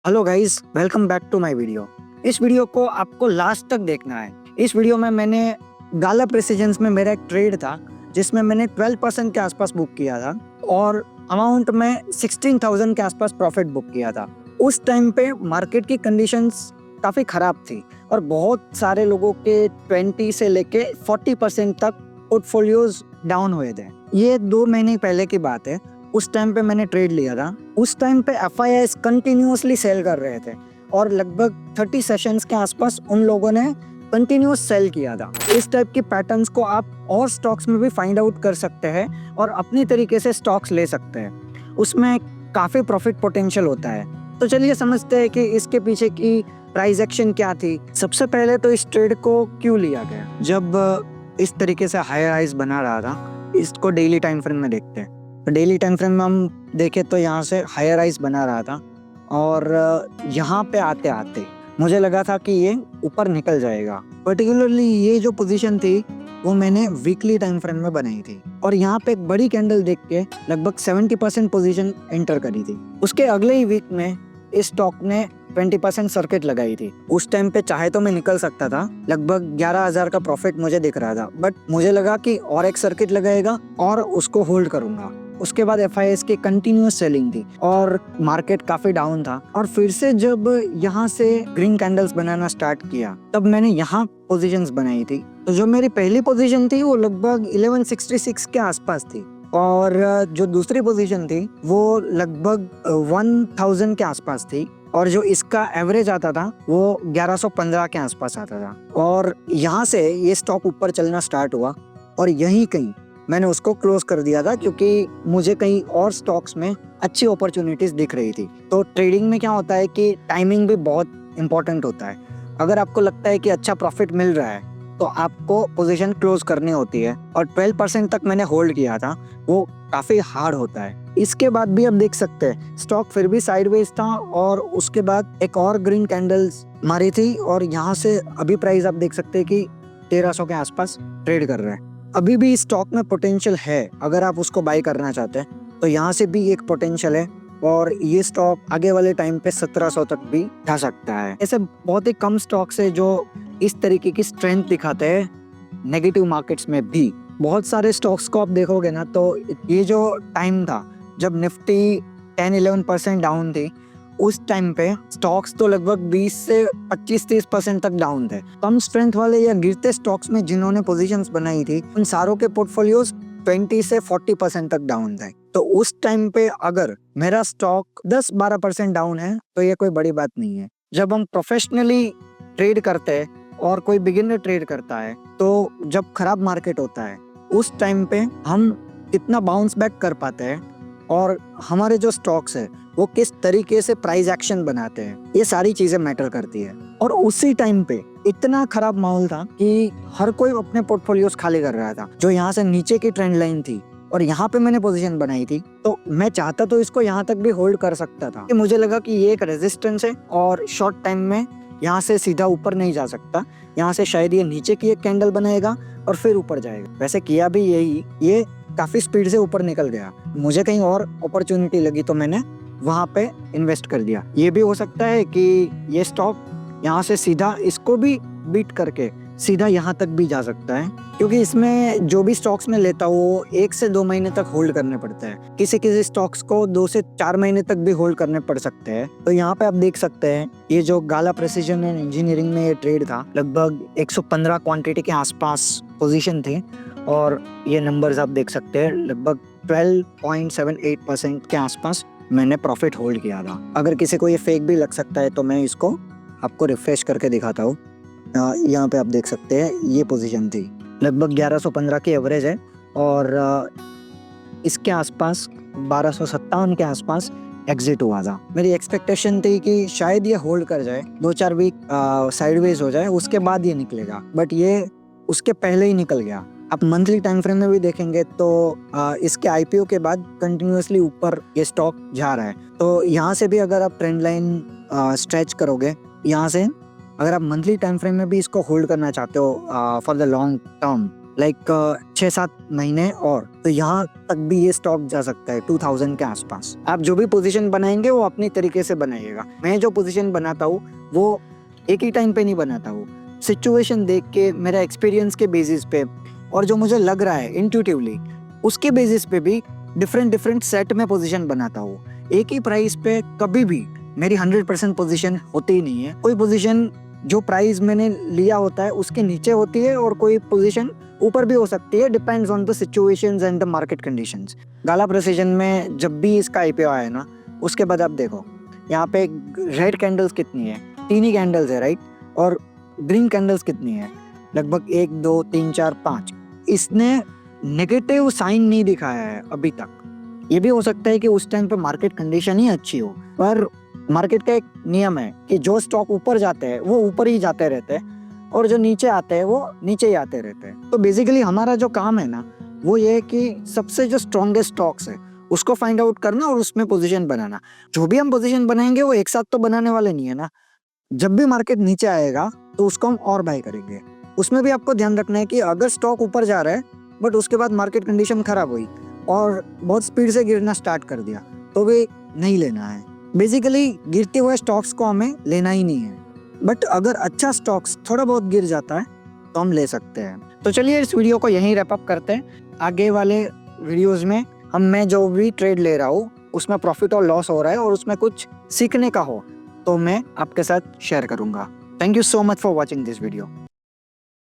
Hello guys, welcome back to my video. इस video को आपको लास्ट तक देखना है। इस वीडियो में मैंने गाला प्रेसिजन्स में मेरा एक ट्रेड था जिसमें मैंने 12% के आसपास बुक किया था और अमाउंट में 16,000 के आसपास प्रॉफिट बुक किया था। उस टाइम पे मार्केट की कंडीशंस काफ़ी ख़राब थी और बहुत सारे लोगों के 20 से लेके 40% तक पोर्टफोलियोज डाउन हुए थे। ये 2 महीने पहले की बात है। उस टाइम पे मैंने ट्रेड लिया था। उस टाइम पे FIIs कंटिन्यूअसली सेल कर रहे थे और लगभग 30 सेशंस के आसपास उन लोगों ने कंटिन्यूअस सेल किया था। इस टाइप की पैटर्न्स को आप और स्टॉक्स में भी फाइंड आउट कर सकते हैं और अपनी तरीके से स्टॉक्स ले सकते हैं। उसमें काफ़ी प्रॉफिट पोटेंशियल होता है। तो चलिए समझते हैं कि इसके पीछे की प्राइस एक्शन क्या थी। सबसे पहले तो इस ट्रेड को क्यों लिया गया। जब इस तरीके से हायर हाइज बना रहा था, इसको डेली टाइम फ्रेम में देखते हैं। तो डेली टाइम फ्रेम में हम देखें तो यहाँ से हायर राइज बना रहा था और यहाँ पे आते आते मुझे लगा था कि ये ऊपर निकल जाएगा। पर्टिकुलरली ये जो पोजीशन थी वो मैंने वीकली टाइम फ्रेम में बनाई थी और यहाँ पे एक बड़ी कैंडल देख के लगभग 70% पोजीशन एंटर करी थी। उसके अगले ही वीक में इस स्टॉक ने 20% सर्किट लगाई थी। उस टाइम पे चाहे तो मैं निकल सकता था, लगभग 11,000 का प्रॉफिट मुझे दिख रहा था, बट मुझे लगा कि और एक सर्किट लगाएगा और उसको होल्ड करूंगा। उसके बाद FIIs की कंटिन्यूअस सेलिंग थी और मार्केट काफी डाउन था और फिर से जब यहाँ से ग्रीन कैंडल्स बनाना स्टार्ट किया तब मैंने यहाँ पोजीशंस बनाई थी। तो जो मेरी पहली पोजीशन थी वो लगभग 1166 के आसपास थी और जो दूसरी पोजीशन थी वो लगभग 1000 के आसपास थी और जो इसका एवरेज आता था वो 1115 के आसपास आता था। और यहाँ से ये स्टॉक ऊपर चलना स्टार्ट हुआ और यहीं कहीं मैंने उसको क्लोज कर दिया था क्योंकि मुझे कहीं और स्टॉक्स में अच्छी अपॉर्चुनिटीज दिख रही थी। तो ट्रेडिंग में क्या होता है कि टाइमिंग भी बहुत इंपॉर्टेंट होता है। अगर आपको लगता है कि अच्छा प्रॉफिट मिल रहा है तो आपको पोजीशन क्लोज करनी होती है और 12% तक मैंने होल्ड किया था, वो काफ़ी हार्ड होता है। इसके बाद भी आप देख सकते हैं स्टॉक फिर भी साइडवेज था और उसके बाद एक और ग्रीन कैंडल्स मारी थी और यहाँ से अभी प्राइस आप देख सकते हैं कि 1300 के आसपास ट्रेड कर रहे हैं। अभी भी स्टॉक में पोटेंशियल है, अगर आप उसको बाय करना चाहते हैं तो यहाँ से भी एक पोटेंशियल है और ये स्टॉक आगे वाले टाइम पे 1700 तक भी जा सकता है। ऐसे बहुत ही कम स्टॉक्स है जो इस तरीके की स्ट्रेंथ दिखाते हैं नेगेटिव मार्केट्स में भी। बहुत सारे स्टॉक्स को आप देखोगे ना तो ये जो टाइम था जब निफ्टी 10-11% डाउन थी, उस टाइम पे स्टॉक्स तो लगभग 20 से 25-30% तक डाउन थे। कम स्ट्रेंथ वाले या गिरते स्टॉक्स में जिन्होंने पोजीशंस बनाई थी उन सारों के पोर्टफोलियोज 20 से 40% तक डाउन थे। तो उस टाइम पे अगर मेरा स्टॉक 10-12% डाउन है तो ये कोई बड़ी बात नहीं है। जब हम प्रोफेशनली ट्रेड करते हैं और कोई बिगिनर ट्रेड करता है तो जब खराब मार्केट होता है उस टाइम पे हम कितना बाउंस बैक कर पाते हैं और हमारे जो स्टॉक्स है वो किस तरीके से प्राइस एक्शन बनाते हैं, ये सारी चीजें मैटर करती है। और उसी टाइम पे इतना खराब माहौल था कि हर कोई अपने पोर्टफोलियोज खाली कर रहा था। जो यहाँ से नीचे की ट्रेंड लाइन थी और यहाँ पे मैंने पोजीशन बनाई थी तो मैं चाहता तो इसको यहाँ तक भी होल्ड कर सकता था। मुझे लगा कि ये एक रेजिस्टेंस है और शॉर्ट टाइम में यहाँ से सीधा ऊपर नहीं जा सकता, यहाँ से शायद ये नीचे की एक कैंडल बनाएगा और फिर ऊपर जाएगा। वैसे किया भी यही, ये काफी स्पीड से ऊपर निकल गया। मुझे कहीं और अपॉर्चुनिटी लगी तो मैंने वहां पे इन्वेस्ट कर दिया। ये भी हो सकता है कि ये स्टॉक यहाँ से सीधा इसको भी बीट करके सीधा यहाँ तक भी जा सकता है, क्योंकि इसमें जो भी स्टॉक्स में लेता हूँ वो 1 से 2 महीने तक होल्ड करने पड़ते हैं। किसी किसी स्टॉक्स को 2 से 4 महीने तक भी होल्ड करने पड़ सकते हैं। तो यहाँ पे आप देख सकते हैं ये जो गाला प्रेसिजन एंड इंजीनियरिंग में ये ट्रेड था, लगभग 115 क्वांटिटी के आसपास पोजीशन थे और ये नंबर्स आप देख सकते हैं, लगभग 12.78% के आसपास मैंने प्रॉफिट होल्ड किया था। अगर किसी को ये फेक भी लग सकता है तो मैं इसको आपको रिफ्रेश करके दिखाता हूँ। यहाँ पे आप देख सकते हैं ये पोजीशन थी, लगभग 1115 की एवरेज है और इसके आसपास 1257 के आसपास एग्जिट हुआ था। मेरी एक्सपेक्टेशन थी कि शायद ये होल्ड कर जाए, 2-4 वीक साइडवेज हो जाए, उसके बाद ये निकलेगा, बट ये उसके पहले ही निकल गया। आप मंथली टाइम फ्रेम में भी देखेंगे तो इसके IPO के बाद कंटिन्यूअसली ऊपर ये स्टॉक जा रहा है। तो यहाँ से भी अगर आप ट्रेंड लाइन स्ट्रेच करोगे, यहाँ से अगर आप मंथली टाइम फ्रेम में भी इसको होल्ड करना चाहते हो for the long term, like 6-7 महीने और, तो यहाँ तक भी ये स्टॉक जा सकता है 2000 के आसपास। आप जो भी पोजीशन बनाएंगे वो अपनी तरीके से बनाइएगा। मैं जो पोजीशन बनाता हूँ वो एक ही टाइम पे नहीं बनाता हूँ, सिचुएशन देख के, मेरा एक्सपीरियंस के बेसिस पे, और जो मुझे लग रहा है इंट्यूटिवली उसके बेसिस पे भी डिफरेंट सेट में पोजीशन बनाता हूँ। एक ही प्राइस पे कभी भी मेरी 100% पोजीशन होती ही नहीं है। कोई पोजीशन जो प्राइस मैंने लिया होता है उसके नीचे होती है और कोई पोजीशन ऊपर भी हो सकती है, depends on the situations and the market conditions. Gala precision में जब भी इसका आईपीओ आया ना, उसके बाद आप देखो यहाँ पे रेड कैंडल्स कितनी है, 3 ही कैंडल्स है राइट, और ग्रीन कैंडल्स कितनी है, लगभग 1 2 3 4 5। इसने नेगेटिव साइन नहीं दिखाया है अभी तक। ये भी हो सकता है कि उस टाइम पे मार्केट कंडीशन ही अच्छी हो, पर मार्केट का एक नियम है कि जो स्टॉक ऊपर जाते हैं वो ऊपर ही जाते रहते हैं और जो नीचे आते हैं वो नीचे ही आते रहते हैं। तो बेसिकली हमारा जो काम है ना वो ये है कि सबसे जो स्ट्रॉन्गेस्ट स्टॉक्स है उसको फाइंड आउट करना और उसमें पोजीशन बनाना। जो भी हम पोजीशन बनाएंगे वो एक साथ तो बनाने वाले नहीं है ना। जब भी मार्केट नीचे आएगा तो उसको हम और बाय करेंगे। उसमें भी आपको ध्यान रखना है कि अगर स्टॉक ऊपर जा रहा है बट उसके बाद मार्केट कंडीशन खराब हुई और बहुत स्पीड से गिरना स्टार्ट कर दिया तो भी नहीं लेना है। बेसिकली गिरते हुए स्टॉक्स को हमें लेना ही नहीं है, बट अगर अच्छा स्टॉक्स थोड़ा बहुत गिर जाता है तो हम ले सकते हैं। तो चलिए इस वीडियो को यहीं रैप अप करते हैं। आगे वाले वीडियोस में मैं जो भी ट्रेड ले रहा हूँ उसमें प्रॉफिट और लॉस हो रहा है और उसमें कुछ सीखने का हो तो मैं आपके साथ शेयर करूंगा। Thank you so much for watching this video.